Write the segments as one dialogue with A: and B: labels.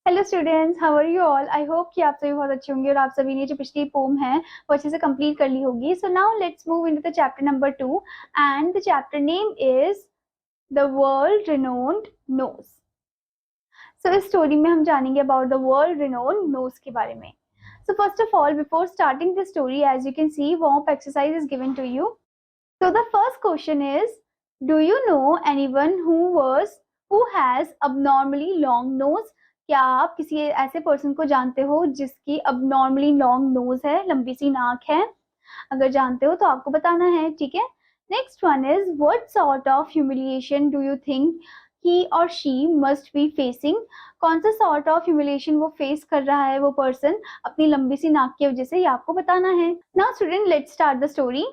A: Hello students, how are you all. I hope कि आप सभी बहुत अच्छे होंगे और आप सभी ने जो पिछली पोम है वो अच्छे से कंप्लीट कर ली होगी। So now let's move into the chapter number 2 and the chapter name is the world renowned nose. So इस स्टोरी में हम जानेंगे about the world renowned nose के बारे में। So first of all, before starting the story, as you can see, warm up exercise is given to you. So the first question is, do you know anyone who has abnormally long nose? क्या आप किसी ऐसे person को जानते हो जिसकी abnormally long nose है, लंबी सी नाक है? अगर जानते हो तो आपको बताना है, ठीक है। Next one is, what sort of humiliation do you think he or she must be facing? कौन सा sort of humiliation वो फेस कर रहा है वो पर्सन अपनी लंबी सी नाक की वजह से, ये आपको बताना है। Now student, let's start the story.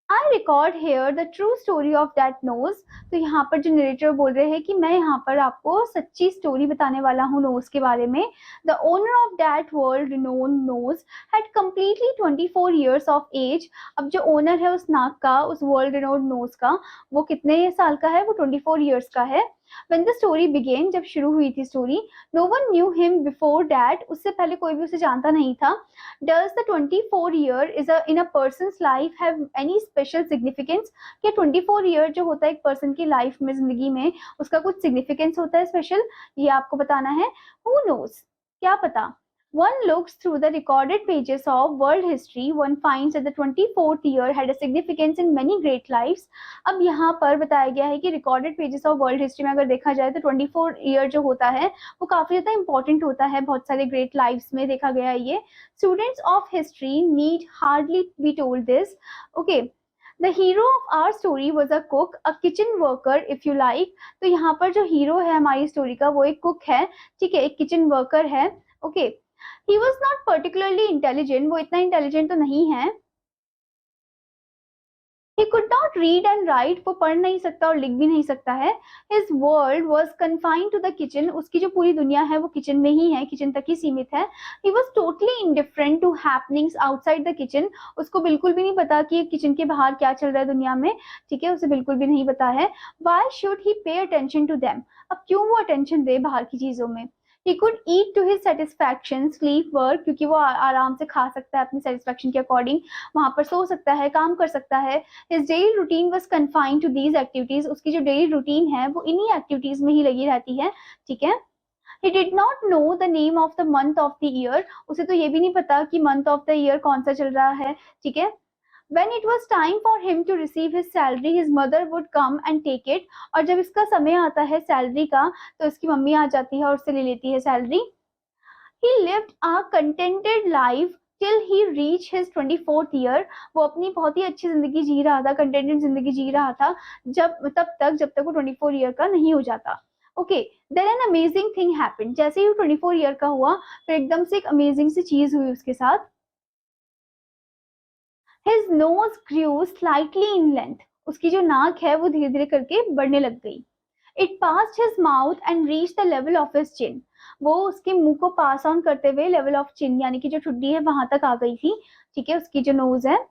A: I record here the true story of that nose. तो यहाँ पर जो नरेटर बोल रहे हैं कि मैं यहाँ पर आपको सच्ची स्टोरी बताने वाला हूँ नोज के बारे में। The owner of that world renowned nose had completely 24 years of age. अब जो ओनर है उस नाक का, उस वर्ल्ड रिनोन्ड नोज का, वो कितने साल का है? वो 24 years का है। When the story began, जब शुरू हुई थी story, no one knew him before that. उससे पहले कोई भी उसे जानता नहीं था। Does the 24 year in a person's life have any special significance? क्या 24 year जो होता है एक पर्सन की लाइफ में, जिंदगी में, उसका कुछ सिग्निफिकेंस होता है स्पेशल? ये आपको बताना है। Who knows? क्या पता। One looks through the recorded pages of world history, one finds that the 24th year had a significance in many great lives. अब यहाँ पर बताया गया है कि recorded pages of world history में अगर देखा जाए तो 24 year जो होता है वो काफी ज्यादा important होता है बहुत सारे great lives में, देखा गया है ये। Students of history need hardly be told this. Okay. The hero of our story was a cook, a kitchen worker if you like. तो यहाँ पर जो हीरो है हमारी स्टोरी का वो एक कुक है, ठीक है, एक किचन वर्कर है। Okay. He was not particularly intelligent. वो इतना इंटेलिजेंट तो नहीं है। He could not read and write. वो पढ़ नहीं सकता और लिख भी नहीं सकता है। His world was confined to the kitchen. उसकी जो पूरी दुनिया है वो किचन में ही है, किचन तक ही सीमित है। He was totally indifferent to happenings outside the kitchen. उसको बिल्कुल भी नहीं पता कि किचन के बाहर क्या चल रहा है दुनिया में, ठीक है, उसे बिल्कुल भी नहीं पता है। Why should he pay attention to them? अब क्यों वो अटेंशन दे बाहर की चीजों में? He could eat to his satisfaction, sleep, work, क्योंकि वो आराम से खा सकता है अपनी सेटिस्फेक्शन के अकॉर्डिंग, वहां पर सो सकता है, काम कर सकता है। His daily routine was confined to these activities. उसकी जो डेली रूटीन है वो इन्हीं एक्टिविटीज में ही लगी रहती है, ठीक है। He did not know the name of the month of the year. उसे तो ये भी नहीं पता कि month of the year कौन सा चल रहा है, ठीक है। When it was time for him to receive his salary, his mother would come and take it. और जब इसका समय आता है सैलरी का तो इसकी मम्मी आ जाती है और उससे ले लेती है salary. He lived a contented life till he reached his 24th year. वो अपनी बहुत ही अच्छी जिंदगी जी रहा था, कंटेंटेड जिंदगी जी रहा था जब तक वो 24 ईयर का नहीं हो जाता। Okay, then an amazing thing happened. जैसे ही वो 24 ईयर का हुआ फिर एकदम से एक अमेजिंग सी चीज हुई उसके साथ। His nose grew slightly in length. उसकी जो नाक है वो धीरे धीरे करके बढ़ने लग गई। It passed his mouth and reached the level of his chin. वो उसके मुंह को पास ऑन करते हुए लेवल ऑफ चिन यानी कि जो ठुड्डी है वहां तक आ गई थी, ठीक है, उसकी जो नोज है।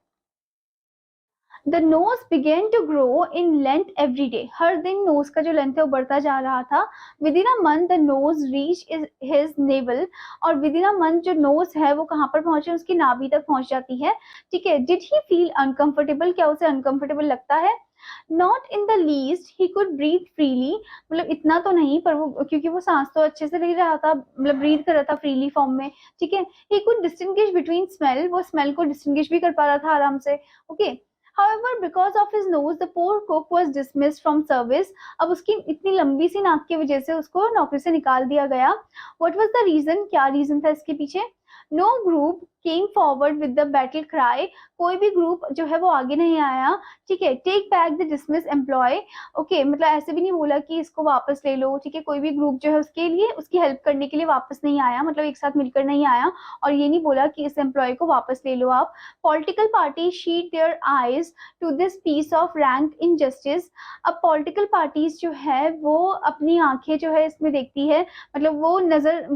A: The nose began to grow in length every day. हर दिन नोज का जो लेंथ है वो बढ़ता जा रहा था। Within a month the nose reached his navel. और within a month जो नोज है वो कहाँ पर पहुंचे? उसकी नाभि तक पहुंच जाती है, ठीक है। Did he feel uncomfortable? क्या उसे uncomfortable लगता है? Not in the least. He could breathe freely. मतलब इतना तो नहीं, पर वो क्योंकि वो सांस तो अच्छे से ले रहा था, मतलब ब्रीथ कर रहा था फ्रीली फॉर्म में, ठीक है। He could distinguish between smell. वो स्मेल को डिस्टिंग्विश भी कर पा रहा था आराम से, okay. However, because of his nose, the poor cook was dismissed from service. अब उसकी इतनी लंबी सी नाक की वजह से उसको नौकरी से निकाल दिया गया। What was the reason? क्या रीजन था इसके पीछे? No group came forward with the battle cry. कोई भी ग्रुप जो है वो आगे नहीं आया, ठीक है। Take back the dismissed employee. Okay, मतलब ऐसे भी नहीं बोला कि इसको वापस ले लो, ठीक है। कोई भी ग्रुप जो है उसके लिए, उसकी हेल्प करने के लिए वापस नहीं आया, मतलब एक साथ मिलकर नहीं आया, और ये नहीं बोला कि इस एम्प्लॉय को वापस ले लो आप। Political party shut their eyes to this piece of rank injustice. अब पॉलिटिकल पार्टीज जो है वो अपनी आंखें जो है इसमें देखती है, मतलब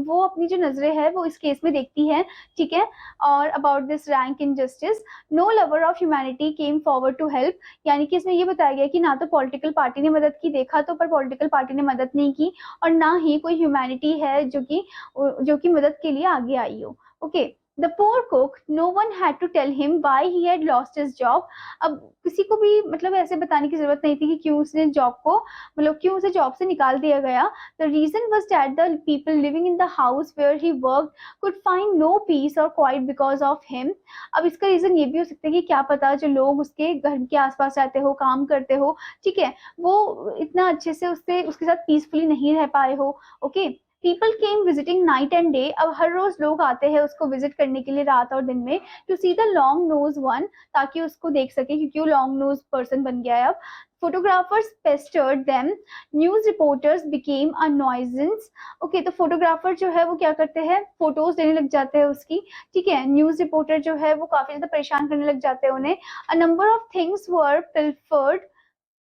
A: वो अपनी जो नजरें है वो इस केस में देखती है, ठीक है। और about this rank injustice no lover of humanity came forward to help, यानी कि इसमें ये बताया गया कि ना तो पॉलिटिकल पार्टी ने मदद की, देखा तो पर पॉलिटिकल पार्टी ने मदद नहीं की, और ना ही कोई ह्यूमैनिटी है जो कि मदद के लिए आगे आई हो। Okay, the poor cook, no one had to tell him why he had lost his job. अब किसी को भी मतलब ऐसे बताने की जरूरत नहीं थी कि क्यों उसने जॉब को मतलब क्यों उसे जॉब से निकाल दिया गया। The reason was that the people living in the house where he work could find no peace or quiet because of him. अब इसका रीजन ये भी हो सकता है कि क्या पता जो लोग उसके घर के आसपास रहते हो, काम करते हो, ठीक है, वो इतना अच्छे से उसके साथ पीसफुली नहीं रह पाए हो। Okay, people came visiting night and day, अब हर रोज लोग आते हैं उसको विजिट करने के लिए रात और दिन में, to see the long nose one, ताकि उसको देख सके क्योंकि वो लॉन्ग नोज पर्सन बन गया है अब। Photographers pestered them, news reporters became a nuisance. Okay, तो फोटोग्राफर जो है वो क्या करते हैं, फोटोज लेने लग जाते हैं उसकी, ठीक है। न्यूज रिपोर्टर जो है वो काफी ज्यादा परेशान करने लग जाते हैं उन्हें। A number of things were pilfered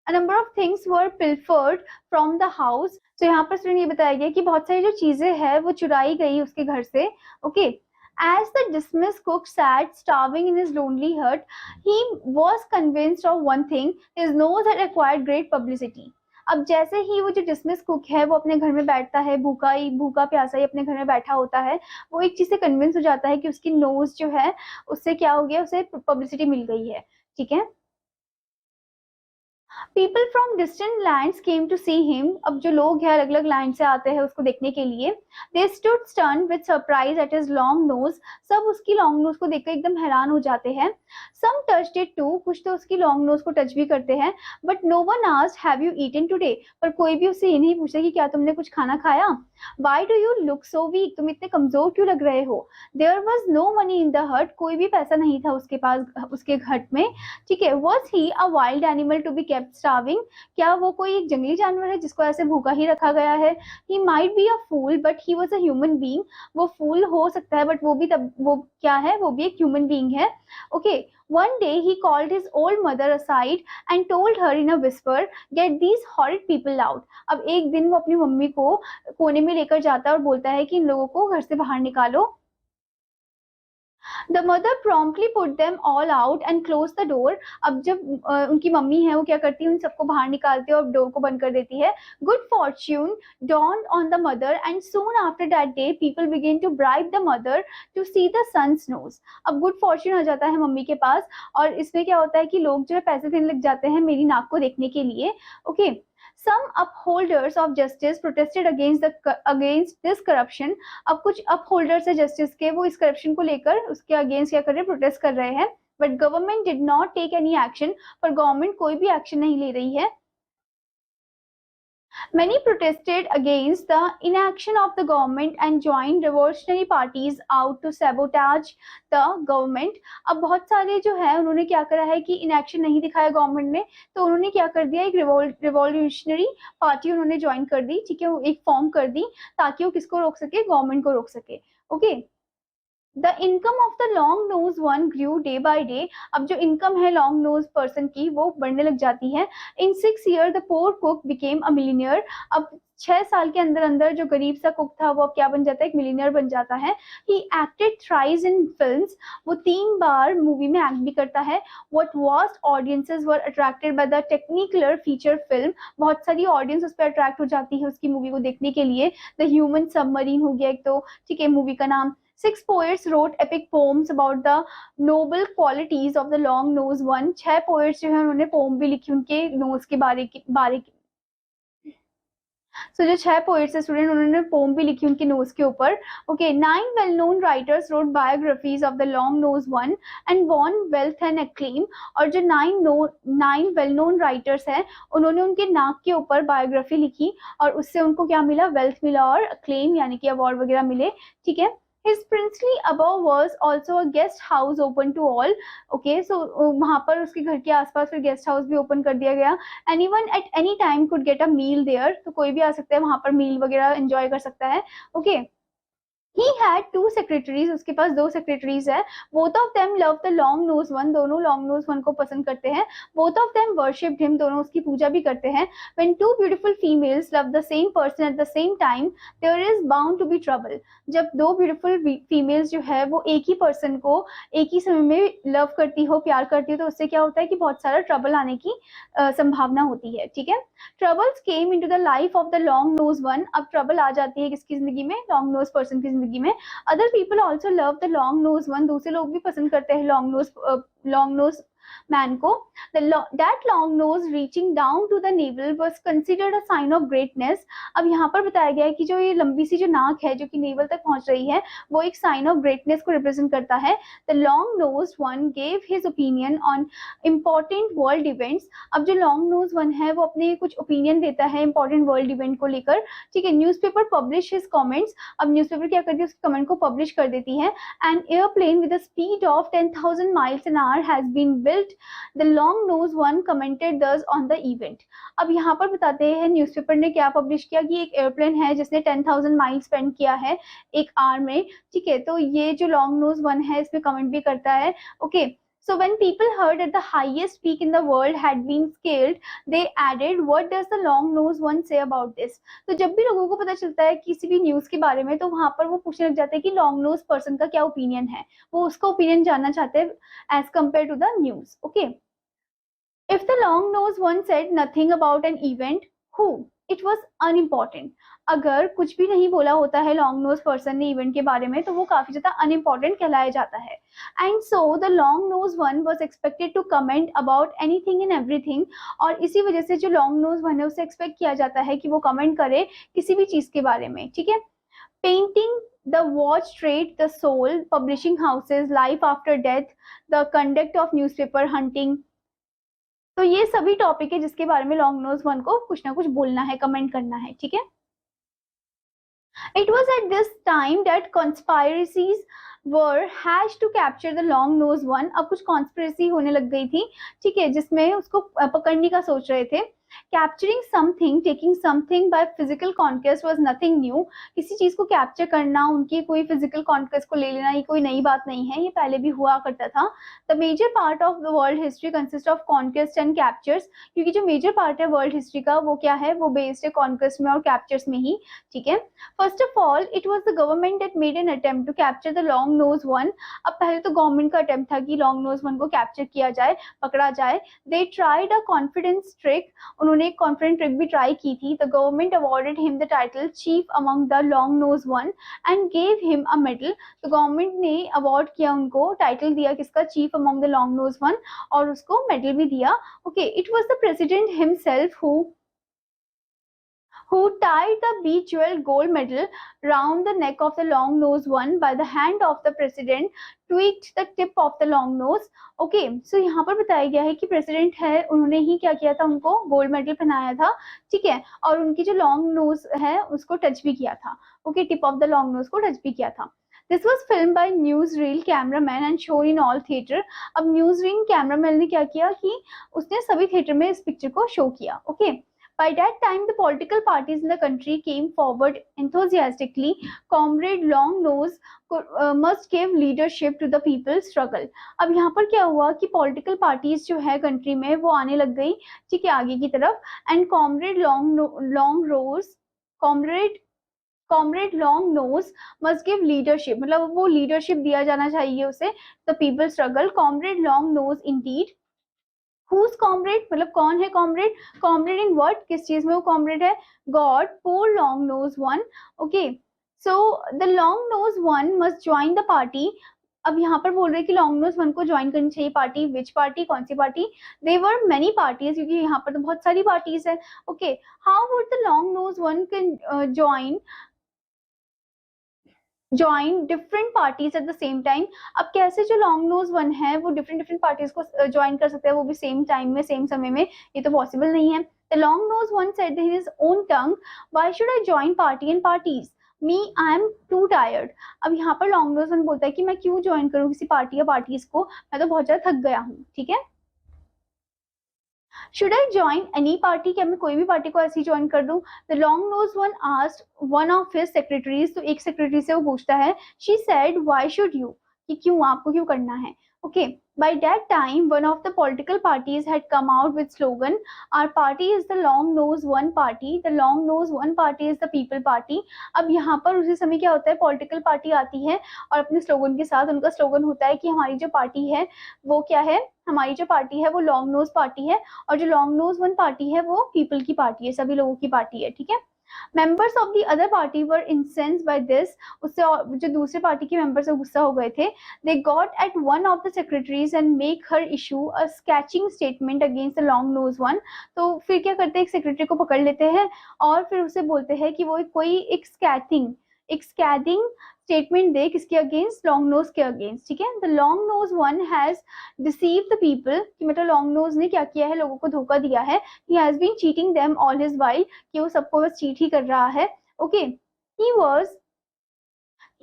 A: A number of things were pilfered from the house. तो यहाँ पर स्टूडेंट ये बताया गया कि बहुत सारी जो चीजें हैं वो चुराई गई उसके घर से। Okay, as the dismissed cook sat starving in his lonely hut, he was convinced of one thing: his nose had acquired great publicity. अब जैसे ही वो जो डिसमिस कुक है वो अपने घर में बैठता है, भूखा प्यासा ही अपने घर में बैठा होता है, वो एक चीज से कन्विंस हो जाता है कि उसकी नोज जो है उससे क्या हो गया, उसे पब्लिसिटी मिल गई है, ठीक है। People from distant lands came to see him, अब जो लोग हैं अलग अलग लैंड से आते हैं उसको देखने के लिए। They stood stun with surprise at his long nose, सब उसकी लॉन्ग नोज को देखकर एकदम हैरान हो जाते हैं। सम टच्ड इट टू, कुछ तो उसकी लॉन्ग नोज को टच भी करते हैं। But no one asked have you eaten today, पर कोई भी उससे ये नहीं पूछता कि क्या तुमने कुछ खाना खाया। Why do you look so weak, तुम इतने कमजोर क्यों लग रहे हो। There was no money in the hut, कोई भी पैसा नहीं था उसके पास उसके हट में, ठीक है। Was he a wild animal to be kept starving, क्या वो कोई एक जंगली जानवर है जिसको ऐसे भूखा ही रखा गया है। He might be a fool but he was a human being, वो फूल हो सकता है बट वो भी तब वो क्या है, वो भी एक ह्यूमन बींग है। Okay, one day he called his old mother aside and told her in a whisper, get these horrid people out. अब एक दिन वो अपनी मम्मी को कोने में लेकर जाता है और बोलता है कि इन लोगों को घर से बाहर निकालो। The mother promptly put them all out and close the door, अब जब उनकी मम्मी है वो क्या करती है, उन सबको बाहर निकालती है और डोर को बंद कर देती है। Good Fortune dawned on the mother and soon after that day people began to bribe the mother to see the son's nose. अब गुड फॉर्च्यून आ जाता है मम्मी के पास, और इसमें क्या होता है कि लोग जो है पैसे देने लग जाते हैं मेरी नाक को देखने के लिए। Okay, some upholders of justice protested against this corruption, अब कुछ upholders है justice के, वो इस corruption को लेकर उसके against क्या कर रहे हैं, protest कर रहे हैं। but government did not take any action, पर government कोई भी action नहीं ले रही है। Many protested against the inaction of the government and joined revolutionary parties out to sabotage the government. अब बहुत सारे जो है उन्होंने क्या करा है कि inaction नहीं दिखाया गवर्नमेंट ने, तो उन्होंने क्या कर दिया, एक रिवॉल्यूशनरी पार्टी उन्होंने ज्वाइन कर दी, ठीक है, वो एक फॉर्म कर दी ताकि वो किसको रोक सके, गवर्नमेंट को रोक सके। Okay, the income of the long nose one grew day by day, अब जो इनकम है लॉन्ग नोज पर्सन की वो बढ़ने लग जाती है। In 6 year the poor cook became a millionaire, अब 6 साल के अंदर अंदर जो गरीब सा कुक था वो अब क्या बन जाता है, एक मिलीनियर बन जाता है। He acted thrice in films, वो 3 बार मूवी में एक्ट भी करता है। What vast audiences were attracted by the Technicolor feature film, बहुत सारी ऑडियंस उस पर अट्रैक्ट हो जाती है उसकी मूवी को देखने के लिए। द ह्यूमन सबमरीन हो गया एक तो, ठीक है, मूवी का नाम। 6 poets wrote epic poems about the noble qualities of the long nose one. 6 poets जो है उन्होंने पोम भी लिखी उनके नोज के बारे की। जो 6 पोएट्स है स्टूडेंट, उन्होंने पोम भी लिखी उनके नोज के ऊपर। Okay, 9 well known writers wrote biographies of the long nose one and won wealth and acclaim, और जो 9 वेल नोन राइटर्स हैं उन्होंने उनके नाक के ऊपर बायोग्राफी लिखी और उससे उनको क्या मिला, वेल्थ मिला और एक्लेम यानी कि अवार्ड वगैरह मिले, ठीक है। His princely above was also a guest house open to all. Okay, so वहाँ पर उसके घर के आसपास फिर गेस्ट हाउस भी ओपन कर दिया गया। Anyone at any time could get a meal there, तो कोई भी आ सकता है वहाँ पर मील वगैरह एंजॉय कर सकता है। Okay, He had two secretaries, उसके पास दो secretaries है. Both of them love the long nose one, दोनों long nose one को पसंद करते हैं. Both of them worshipped him, दोनों उसकी पूजा भी करते हैं. When two beautiful females love the same person at the same time, there is bound to be trouble. जब दो beautiful females जो है वो एक ही person को एक ही समय में love करती हो, प्यार करती हो, तो उससे क्या होता है कि बहुत सारा trouble आने की संभावना होती है. ठीक है. Troubles came into the life of the long nose one. अब trouble आ जाती है किसकी जिंदगी में? long nose person की जिंदगी में. Other people also love the long nose one. दूसरे लोग भी पसंद करते हैं long nose man को. That long nose reaching down to the navel was considered a sign of greatness. अब यहाँ पर बताया गया है कि जो ये लंबी सी जो नाक है जो कि नेवल तक पहुंच रही है वो एक sign of greatness को represent करता है. The long nosed one gave his opinion on important world events. अब जो long nosed one है वो अपने कुछ opinion देता है important world event को लेकर. ठीक है. Newspaper publish his comments. अब newspaper क्या करती है? उसके comment को publish कर देती है. An airplane with a speed of 10,000 miles an hour has been built. The long nose one commented thus on the event. अब यहाँ पर बताते हैं न्यूज़पेपर ने क्या पब्लिश किया कि एक एयरप्लेन है जिसने 10,000 माइल स्पेंड किया है एक आवर में. ठीक है. तो ये जो लॉन्ग नोज वन है इसमें कमेंट भी करता है. Okay. So when people heard that the highest peak in the world had been scaled, they added, "What does the long-nosed one say about this?" तो जब भी लोगों को पता चलता है किसी भी न्यूज के बारे में तो वहां पर वो पूछने लग जाते हैं कि लॉन्ग नोज पर्सन का क्या ओपिनियन है. वो उसका ओपिनियन जानना चाहते हैं as compare to the news. Okay. If the long-nosed one said nothing about an event, who? It was unimportant. अगर कुछ भी नहीं बोला होता है लॉन्ग नोज पर्सन ने इवेंट के बारे में तो वो काफी ज्यादा अनइम्पोर्टेंट कहलाया जाता है. And so the long nose one was expected to comment about anything and everything. और इसी वजह से जो लॉन्ग नोज वन है उससे एक्सपेक्ट किया जाता है कि वो कमेंट करे किसी भी चीज के बारे में. ठीक है. Painting the watch trade, the soul, publishing houses, life after death, the conduct of newspaper hunting. तो ये सभी टॉपिक है जिसके बारे में लॉन्ग नोज वन को कुछ ना कुछ बोलना है, कमेंट करना है. ठीक है. It was at this time that conspiracies were hatched to capture the long nose one. अब कुछ conspiracy होने लग गई थी. ठीक है. जिसमें उसको पकड़ने का सोच रहे थे. Capturing something, taking something by physical conquest was nothing new. किसी चीज को कैप्चर करना, उनकी कोई physical conquest को ले लेना, ये कोई नई बात नहीं है, ये पहले भी हुआ करता था. The major part of the world history consists of conquest and captures. क्योंकि जो major part है world history का वो क्या है? वो based है conquest में और captures में ही. ठीक है. First of all, it was the government that made an attempt to capture the long nose one. अब पहले तो गवर्नमेंट का अटेम्प्ट था कि लॉन्ग नोज वन को कैप्चर किया जाए, पकड़ा जाए. They tried a confidence trick. उन्होंने एक कॉन्फिडेंट ट्रिक भी ट्राई की थी. The government awarded him the title chief among the long nose one and gave him a medal. तो गवर्नमेंट ने अवार्ड किया, उनको टाइटल दिया किसका? Chief among the long nose one, और उसको मेडल भी दिया. Okay. It was the president himself who tied the bejeweled gold medal round the neck of the long nose one. By the hand of the president tweaked the tip of the long nose. Okay, so यहाँ पर बताया गया है कि president है उन्होंने ही क्या किया था? उनको गोल्ड मेडल पहनाया था. ठीक है. और उनकी जो लॉन्ग नोज है उसको टच भी किया था. Okay. Tip of the long nose को टच भी किया था. This was filmed by newsreel cameraman and shown in all theater. अब newsreel cameraman ने क्या किया कि उसने सभी थिएटर में इस पिक्चर को शो किया. Okay. By that time, the political parties in the country came forward enthusiastically. Comrade Longnose must give leadership to the people's struggle. अब यहाँ पर क्या हुआ कि political parties जो है country में वो आने लग गई. ठीक है. आगे की तरफ. And Comrade Longnose must give leadership. मतलब वो leadership दिया जाना चाहिए उसे. The people's struggle. Comrade Longnose indeed. Who's comrade? मतलब कौन है comrade? Comrade in what? किस चीज में वो comrade है? God, poor long nose one. Okay, so the long nose one must join the party. अब यहाँ पर बोल रहे हैं कि long nose one को ज्वाइन करनी चाहिए पार्टी. Which party? कौन सी party? There were many parties, क्योंकि यहाँ पर तो बहुत सारी पार्टीज है. Okay, how would the long nose one can join different parties at the same time. अब कैसे जो long nose one है वो different parties को join कर सकते हैं, वो भी same time में, same समय में? ये तो possible नहीं है. The long nose one said in his own tongue, why should I join party and parties? Me, I am too tired. अब यहाँ पर long nose one बोलता है कि मैं क्यों join करूँ किसी पार्टी या parties को, मैं तो बहुत ज्यादा थक गया हूँ. ठीक है. Should I join any party, क्या मैं कोई भी पार्टी को ऐसे ही ज्वाइन कर दूं? The long nose one asked one of his secretaries, तो एक सेक्रेटरी से वो पूछता है, she said why should you, कि क्यों, आपको क्यों करना है? Okay, by that time one of the political parties had come out with slogan, our party is the long nose one party, the long nose one party is the people party. अब यहाँ पर उसी समय क्या होता है, political party आती है और अपने स्लोगन के साथ, उनका स्लोगन होता है कि हमारी जो पार्टी है वो क्या है, हमारी जो पार्टी है वो लॉन्ग नोज पार्टी है, और जो लॉन्ग नोज वन पार्टी है वो पीपल की पार्टी है, सभी लोगों की पार्टी है, ठीक है। Members of the other party were incensed by this, उससे जो दूसरे पार्टी के मेंबर्स है गुस्सा हो गए थे। They got at one of the secretaries and make her issue a sketching statement against the long nose one, तो फिर क्या करते हैं, एक सेक्रेटरी को पकड़ लेते हैं और फिर उसे बोलते हैं कि वो कोई एक स्कैथिंग स्टेटमेंट दे, किसके अगेंस्ट, लॉन्ग नोज के अगेंस्ट, ठीक है। The long nose one has deceive the people, कि मतलब लॉन्ग नोज ने क्या किया है, लोगों को धोखा दिया है। He has been cheating them all his while, कि वो सबको बस चीट ही कर रहा है। Okay,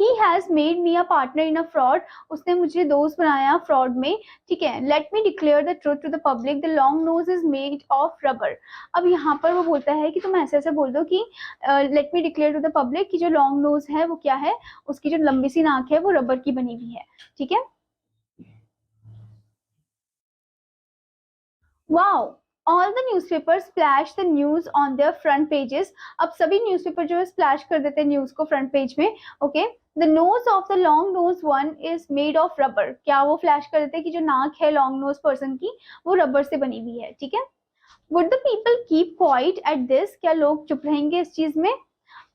A: he has made me a partner in a fraud, उसने मुझे दोस्त बनाया फ्रॉड में, ठीक है। let me declare the truth to the public, the long nose is made of rubber, अब यहाँ पर वो बोलता है कि तुम ऐसे ऐसे बोल दो कि let me declare to the public कि जो लॉन्ग नोज है वो क्या है, उसकी जो लंबी सी नाक है वो रबर की बनी हुई है, ठीक है। Wow, all the newspapers splash the news on their front pages, अब सभी न्यूज़पेपर जो है स्प्लैश कर देते हैं न्यूज को फ्रंट पेज में। Okay, the nose of the long nose one is made of rubber, क्या वो फ्लैश कर देते हैं कि जो नाक है लॉन्ग नोज पर्सन की वो रबर से बनी हुई है, ठीक है। Would the people keep quiet at this, क्या लोग चुप रहेंगे इस चीज में?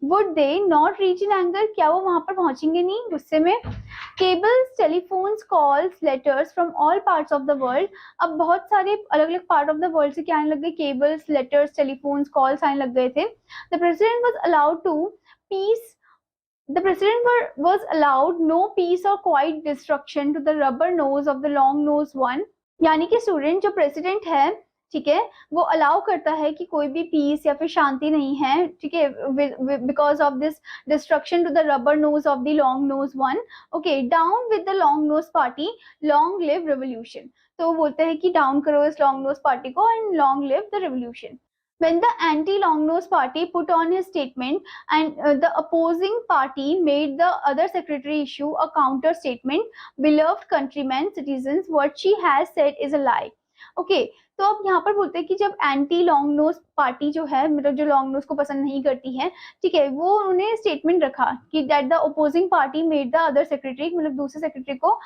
A: Would they not reach in anger, क्या वो वहां पर पहुंचेंगे नहीं गुस्से में? Cables, telephones, calls, letters from all parts of the world, अब बहुत सारे अलग अलग पार्ट ऑफ द वर्ल्ड से क्या आने लग गए, केबल्स, लेटर्स, टेलीफोन्स, कॉल्स आने लग गए थे। The president was allowed to peace The president was allowed no peace or quiet destruction to the rubber nose of the long nose one, यानी कि स्टूडेंट जो प्रेसिडेंट है, ठीक है, वो अलाउ करता है कि कोई भी पीस या फिर शांति नहीं है, ठीक है, because of this destruction to the rubber nose of the long nose one. Okay, down with the long nose party, long live revolution, तो वो बोलते हैं कि डाउन करो इस लॉन्ग नोज पार्टी को and long live the revolution. When the anti-long-nose party put on his statement and the opposing party made the other secretary issue a counter statement, beloved countrymen, citizens, what she has said is a lie. Okay, तो अब यहाँ पर बोलते हैं कि जब anti long nose party जो है, मतलब जो लॉन्ग नोज को पसंद नहीं करती है, ठीक है, वो उन्होंने स्टेटमेंट रखा कि that the opposing party made the other secretary, मतलब दूसरे सेक्रेटरी को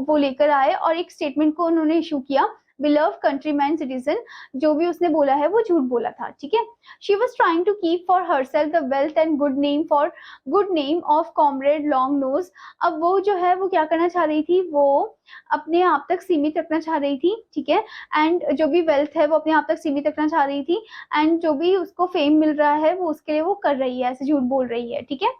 A: वो लेकर आए और एक स्टेटमेंट को उन्होंने इशू किया, beloved countryman citizen, जो भी उसने बोला है वो झूठ बोला था, ठीक है। she was trying to keep for herself the wealth and good name of comrade long nose, अब वो जो है वो क्या करना चाह रही थी, वो अपने आप तक सीमित रखना चाह रही थी, ठीक है, एंड जो भी वेल्थ है वो अपने आप तक सीमित रखना चाह रही थी, एंड जो भी उसको फेम मिल रहा है वो उसके लिए वो कर रही है, ऐसे झूठ बोल रही है, ठीक है।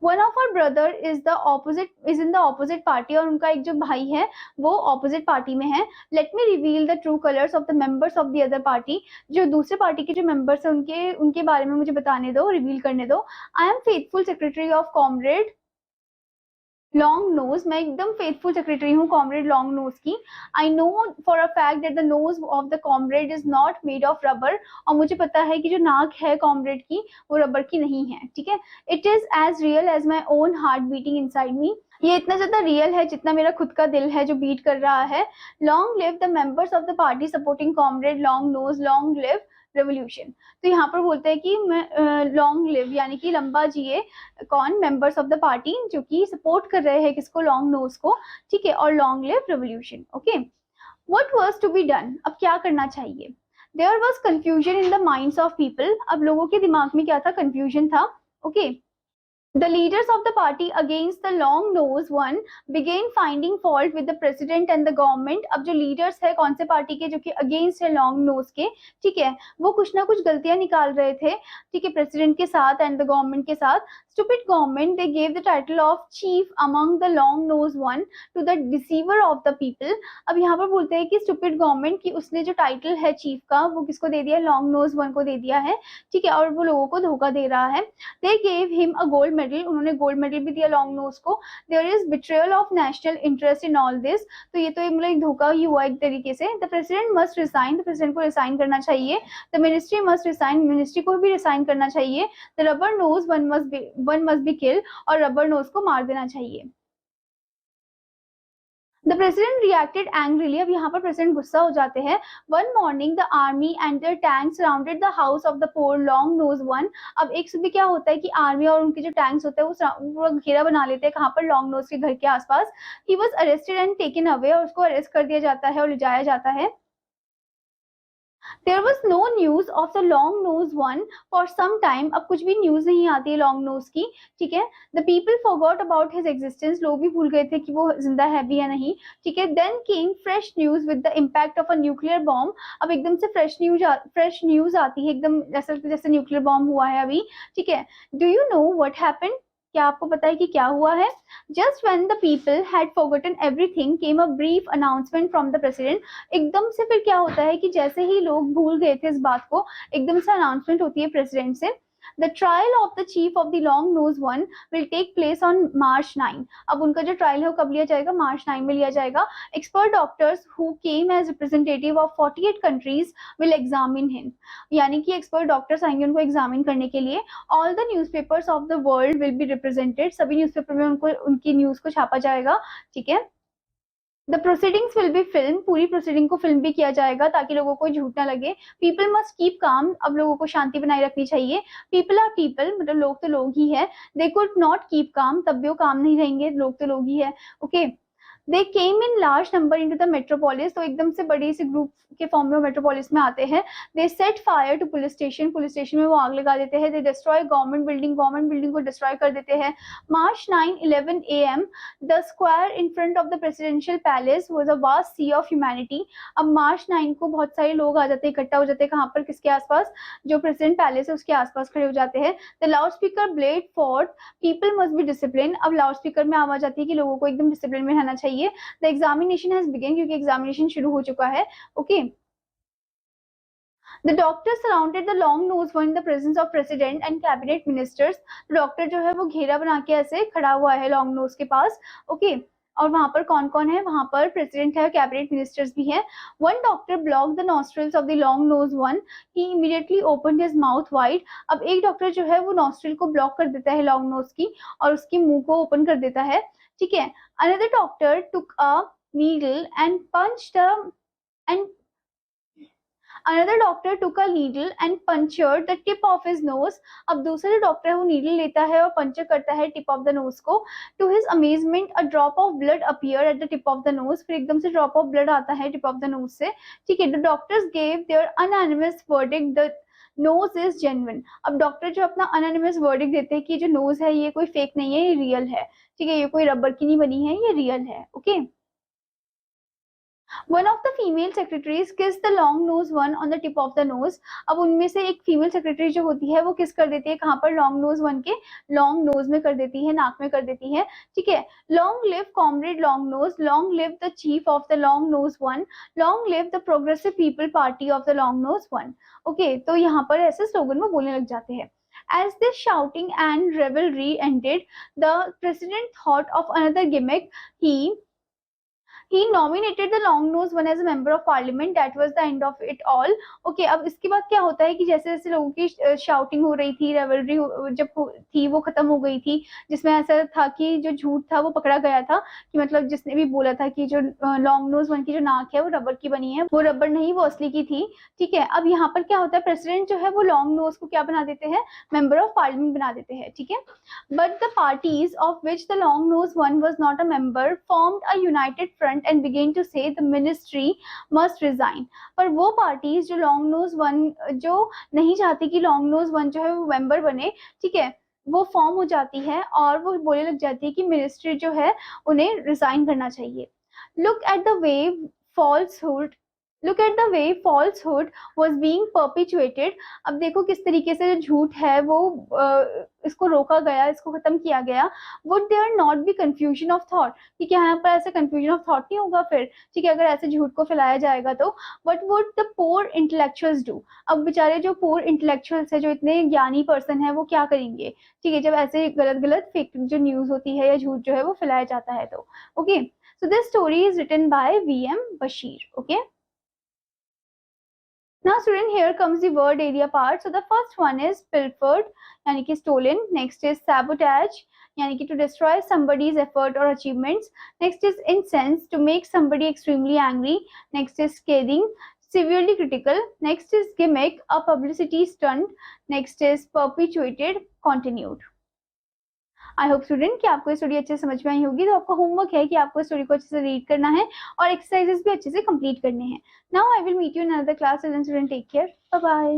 A: One of our brother is in the opposite party, और उनका एक जो भाई है वो ऑपोजिट पार्टी में है। Let me reveal the true colours of the members of the other party, जो दूसरे पार्टी के जो मेंबर्स है उनके बारे में मुझे बताने दो, रिवील करने दो। I am faithful secretary of comrade long nose, मैं एकदम फेथफुल सेक्रेटरी हूँ कॉमरेड लॉन्ग नोज की। I know for a fact that the nose of the comrade is not made of rubber, और मुझे पता है कि जो नाक है कॉमरेड की वो रबर की नहीं है, ठीक है। It is as real as my own heart beating inside me, ये इतना ज्यादा रियल है जितना मेरा खुद का दिल है जो बीट कर रहा है। Long live the members of the party supporting comrade long nose, long live revolution, तो यहाँ पर बोलते हैं कि लॉन्ग लिव यानी कि लंबा जिए कौन, मेंबर्स ऑफ द पार्टी जो कि सपोर्ट कर रहे हैं किसको, लॉन्ग नोज को, ठीक है, और long live revolution. Okay, what was to be done, अब क्या करना चाहिए? There was confusion in the minds of people, अब लोगों के दिमाग में क्या था, कंफ्यूजन था। Okay, The leaders of the party against the long nose one began finding fault with the president and the government, अब जो leaders है कौन से पार्टी के जो कि against है long nose के, ठीक है, वो कुछ ना कुछ गलतियां निकाल रहे थे, ठीक है, प्रेसिडेंट के साथ एंड द गवर्नमेंट के साथ। stupid government they gave the title of chief among the long nose one to the deceiver of the people, अब यहाँ पर बोलते हैं कि stupid government की उसने जो टाइटल है चीफ का वो किसको दे दिया, long nose one को दे दिया है, ठीक है, और वो लोगों को धोखा दे रहा है। they gave him a gold medal, उन्होंने गोल्ड मेडल भी दिया लॉन्ग नोज को. There is betrayal of national interest in all this. तो ये तो मतलब एक धोखा ही हुआ एक तरीके से. The president must resign, the president को रिसाइन करना चाहिए. The ministry must resign, ministry को भी रिसाइन करना चाहिए. The rubber nose one must be kill, और रबर नोज को मार देना चाहिए. The president reacted angrily. अब यहाँ पर प्रेसिडेंट गुस्सा हो जाते हैं. One morning the army and their tanks surrounded the house of the poor long nose one. अब एक सुबह क्या होता है कि आर्मी और उनके जो टैंक्स होते हैं वो घेरा बना लेते हैं. कहाँ पर? लॉन्ग नोज के घर के आसपास. He was arrested and taken away, और उसको अरेस्ट कर दिया जाता है और ले जाया जाता है. There was no news of the long nose one for some time. अब कुछ भी न्यूज नहीं आती है लॉन्ग नोज की. ठीक है. The people forgot about his existence. लोग भी भूल गए थे कि वो जिंदा है भी या नहीं. ठीक है. Then came fresh news with the impact of a nuclear bomb. अब एकदम से फ्रेश न्यूज आती है एकदम जैसे न्यूक्लियर बॉम्ब हुआ है अभी. ठीक है. Do you know what happened? क्या आपको पता है कि क्या हुआ है? Just when the people had forgotten everything came a brief announcement from the president. एकदम से फिर क्या होता है कि जैसे ही लोग भूल गए थे इस बात को, एकदम से अनाउंसमेंट होती है प्रेसिडेंट से. The trial of the chief of the long nose one will take place on March 9. अब उनका जो ट्रायल है वो कब लिया जाएगा? March 9 में लिया जाएगा. Expert doctors who came as representative of 48 countries will examine him. यानी कि एक्सपर्ट डॉक्टर्स आएंगे उनको एग्जामिन करने के लिए. All the newspapers of the world will be represented. सभी न्यूज़पेपर में उनको उनकी न्यूज को छापा जाएगा. ठीक है. The proceedings will be filmed. पूरी प्रोसीडिंग को फिल्म भी किया जाएगा ताकि लोगों को झूठ ना लगे. People must keep calm. अब लोगों को शांति बनाए रखनी चाहिए. People are people, मतलब लोग तो लोग ही है. They could not keep calm. तब भी वो काम नहीं रहेंगे, लोग तो लोग ही है. Okay. They came in large number into the metropolis. तो एकदम से बड़ी सी ग्रुप के फॉर्म में मेट्रोपोलिस में आते हैं. They set fire to police station में वो आग लगा देते हैं. They destroy government building को destroy कर देते हैं. March 9, 11 a.m. The square in front of the presidential palace was a vast sea of humanity. अब March 9 को बहुत सारे लोग आ जाते हैं, इकट्ठा हो जाते हैं. कहाँ पर? किसके आसपास? जो प्रेसिडेंट पैलेस है उसके आसपास खड़े हो जाते हैं. The loudspeaker blared forth, people must be disciplined. अब लाउड स्पीकर में आवाज आती है कि लोगों को एकदम डिसिप्लिन में रहना चाहिए. The examination has begun, क्योंकि एग्जामिनेशन शुरू हो चुका है. Okay. The doctor surrounded the long nose one in the presence of president and cabinet ministers. Doctor जो है वो घेरा बना के ऐसे खड़ा हुआ है लॉन्ग नोज के पास. ओके. और वहां पर कौन कौन है? वहां पर प्रेसिडेंट है, कैबिनेट मिनिस्टर्स भी हैं. One doctor blocked the nostrils of the long nose one. He immediately opened his mouth wide. अब एक डॉक्टर जो है वो नॉस्ट्रिल को ब्लॉक कर देता है लॉन्ग नोज की और उसके मुंह को ओपन कर देता है. ठीक है. Another doctor took a needle and punched and Another doctor took a needle and punctured the tip of his nose. अब दूसरा जो डॉक्टर है वो नीडल लेता है और पंचर करता है टिप ऑफ द नोज को. To his amazement, a drop of blood appeared at the tip of the nose. फिर एकदम से ड्रॉप ऑफ ब्लड आता है टिप ऑफ द नोज से. ठीक है. The doctors gave their unanimous verdict. The nose is genuine. अब doctor जो अपना अनोनिमस वर्डिक्ट देते हैं कि जो नोज है ये कोई फेक नहीं है, ये रियल है. ठीक है. ये कोई रबर की नहीं बनी है, ये रियल है. Okay. One of the female secretaries kissed the long nose one on the tip of the nose. अब उनमें से एक फीमेल सेक्रेटरी जो होती है वो किस कर देती है? कहाँ पर? लॉन्ग नोज वन के लॉन्ग नोज में कर देती है, नाक में कर देती है. ठीक है. Long live comrade long nose. Long live the chief of the long nose one. Long live the progressive people party of the long nose one. Okay, तो यहाँ पर ऐसे स्लोगन वो बोलने लग जाते हैं. As this shouting and revelry ended, the president thought of another gimmick. He nominated the long nose one as a member of parliament. That was the end of it all. Okay, अब इसके बाद क्या होता है कि जैसे जैसे लोगों की शाउटिंग हो रही थी, रेवलरी जब थी वो खत्म हो गई थी, जिसमें ऐसा था कि जो झूठ था वो पकड़ा गया था कि मतलब जिसने भी बोला था कि जो लॉन्ग नोज वन की जो नाक है वो रबर की बनी है, वो रबर नहीं, वो असली की थी. ठीक है. अब यहाँ पर क्या होता है? प्रेसिडेंट जो है वो लॉन्ग नोज को क्या बना देते हैं? मेंबर ऑफ पार्लियामेंट बना देते हैं. ठीक है. But the parties of which the long nose one was not a member formed a united front and began to say the ministry must resign. पर वो पार्टीज जो लॉन्ग नोज वन जो नहीं चाहती कि लॉन्ग नोज वन जो है वो मेंबर बने, ठीक है, वो फॉर्म हो जाती है और वो बोलने लग जाती है कि मिनिस्ट्री जो है उन्हें रिजाइन करना चाहिए. Look at the way falsehood look at the way falsehood was being perpetuated. अब देखो किस तरीके से जो झूठ है वो इसको रोका गया, इसको खत्म किया गया। Would there not be confusion of thought, कि क्या यहाँ पर ऐसे कंफ्यूजन ऑफ थॉट नहीं होगा फिर, ठीक है, अगर ऐसे झूठ को फैलाया जाएगा तो। What would the poor intellectuals do, अब बेचारे जो पोर इंटेलेक्चुअल्स है, जो इतने ज्ञानी पर्सन है, वो क्या करेंगे, ठीक है, जब ऐसे गलत गलत फेक जो न्यूज होती है या झूठ जो है वो फैलाया जाता है तो। Okay, so this story is written by V M. Basheer. Okay, now student, here comes the word area part. So the first one is pilfered, यानी कि stolen. Next is sabotage, यानी कि to destroy somebody's effort or achievements. Next is incense, to make somebody extremely angry. Next is scathing, severely critical. Next is gimmick, a publicity stunt. Next is perpetuated, continued. I hope student कि आपको story अच्छे से समझ में आई होगी। तो आपका homework है कि आपको स्टोरी को अच्छे से रीड करना है और एक्सरसाइजेस भी अच्छे से कंप्लीट करने हैं। Now I will meet you in another class. Student take care, bye bye.